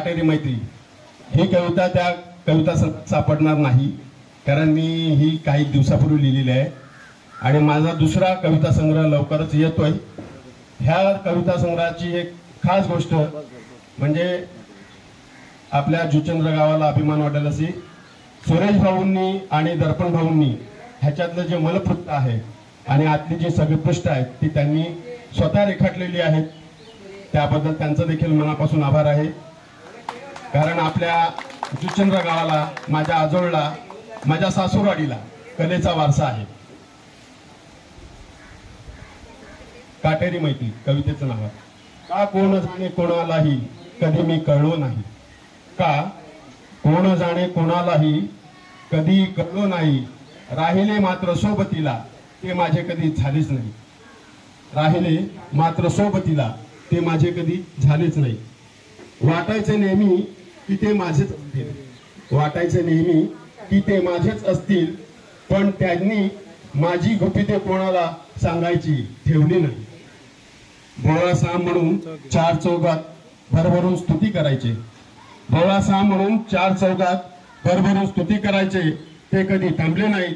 काटेरी मैत्री ही कविता त्या कविता सापडणार नाही, कारण मी ही काही दिवसापूर्वी लिहिलेली आहे आणि माझा दुसरा कविता संग्रह लवकरच येतोय। ह्या कविता संग्रहाची एक खास गोष्ट म्हणजे आपल्या जुचंद्र गावाला अभिमान वाटेल अशी सुरेश भाऊंनी आणि दर्पण भाऊंनी ह्याच्यातलं जे मलपृष्ठ आहे आणि आतली जी सगळी पृष्ठ आहेत ती त्यांनी स्वतः रेखाटलेली आहेत। त्याबद्दल त्यांचं देखील मनापासून आभार आहे, कारण आपल्या जुचंद्र गावाला, माझ्या आजोळला, माझ्या सासूरवाडीला कलेचा वारसा आहे। काटेरी मैत्री कवितेचं नाव आहे। का कोण जाणे कोणालाही कधी मी कळलो नाही, का कोण जाणे कोणालाही कधी कळलो नाही, राहिले मात्र सोबतीला ते माझे कधी झालेच नाही, राहिले मात्र सोबतीला ते माझे कधी झालेच नाही। वाटायचे नेहमी की ते माझेच असतील, वाटायचे नेहमी की ते माझेच असतील, पण त्यांनी माझी गुपिते कोणाला सांगायची ठेवली नाही। भोळासा म्हणून चार चौघात भरभरून स्तुती करायचे, भोळासा म्हणून चार चौघात भरभरून स्तुती करायचे, ते कधी थांबले नाहीत,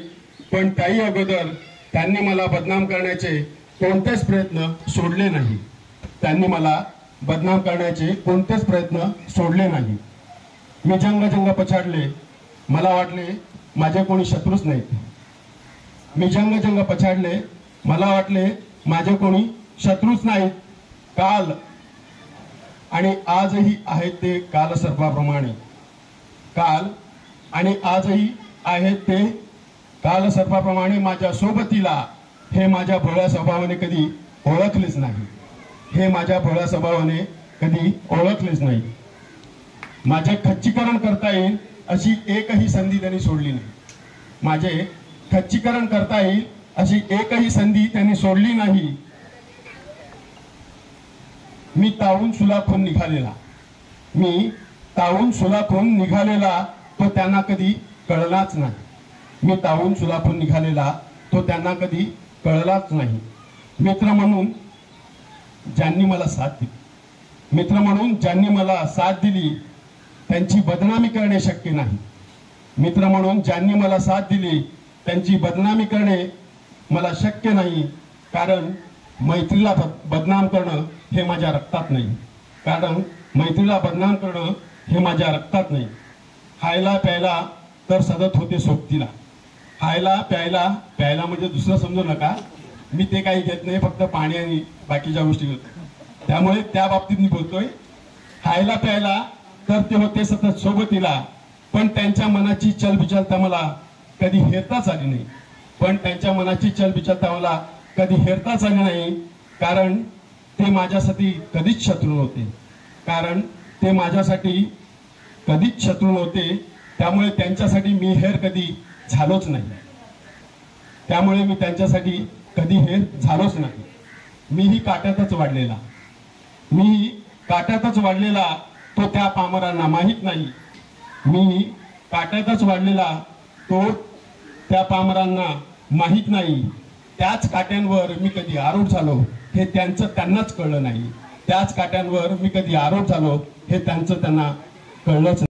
पण काही अगोदर त्यांनी मला बदनाम करण्याचे कोणतेच प्रयत्न सोडले नाही, त्यांनी मला बदनाम करण्याचे कोणतेच प्रयत्न सोडले नाही। मी जंग पछाडले, मला वाटले माझे कोणी शत्रूच नाहीत, मी जंग पछाडले, मला वाटले माझे कोणी शत्रूच नाहीत। काल आणि आजही आहेत ते काल सर्पाप्रमाणे, काल आणि आजही आहेत ते काल सर्पाप्रमाणे, माझ्या सोबतीला हे माझ्या भोळ्या स्वभावाने कधी ओळखलेच नाही, हे माझ्या भोळ्या स्वभावाने कधी ओळखलेच नाही। माझे खच्चीकरण करता येईल अशी एकही संधी त्यांनी सोडली नाही, माझे खच्चीकरण करता येईल अशी एकही संधी त्यांनी सोडली नाही। मी तावून सुलाखून निघालेला, मी तावून सुलाखून निघालेला तो त्यांना कधी कळलाच नाही, मी तावून सुलाखून निघालेला तो त्यांना कधी कळलाच नाही। मित्र म्हणून ज्यांनी मला साथ दिली, मित्र म्हणून ज्यांनी मला साथ दिली त्यांची बदनामी करणे शक्य नाही, मित्र म्हणून ज्यांनी मला साथ दिली त्यांची बदनामी करणे मला शक्य नाही, कारण मैत्रीला बदनाम करणं हे माझ्या रक्तात नाही, कारण मैत्रीला बदनाम करणं हे माझ्या रक्तात नाही। खायला प्यायला तर सतत होते सोबतीला, खायला प्यायला, प्यायला म्हणजे दुसरं समजू नका, मी ते काही घेत नाही, फक्त पाणी आणि बाकीच्या गोष्टी घेतो, त्यामुळे त्या बाबतीत मी बोलतोय। खायला प्यायला तर ते होते सतत सोबतीला, पण त्यांच्या मनाची चलबिचलता मला कधी हेरताच आली नाही, पण त्यांच्या मनाची चलबिचलता मला कधी हेरताच आली नाही, कारण ते माझ्यासाठी कधीच शत्रू नव्हते, कारण ते माझ्यासाठी कधीच शत्रू नव्हते, त्यामुळे त्यांच्यासाठी मी हेर कधी झालोच नाही, त्यामुळे मी त्यांच्यासाठी कधी हेर झालोच नाही। मीही काट्यातच वाढलेला, मीही काट्यातच वाढलेला तो त्या पामरांना माहीत नाही, मी काट्यातच वाढलेला तो त्या पामरांना माहीत नाही। त्याच काट्यांवर मी कधी आरूढ झालो हे त्यांनाच कळलं नाही, त्याच काट्यांवर मी कधी आरूढ झालो हे त्यांना कळलंच नाही।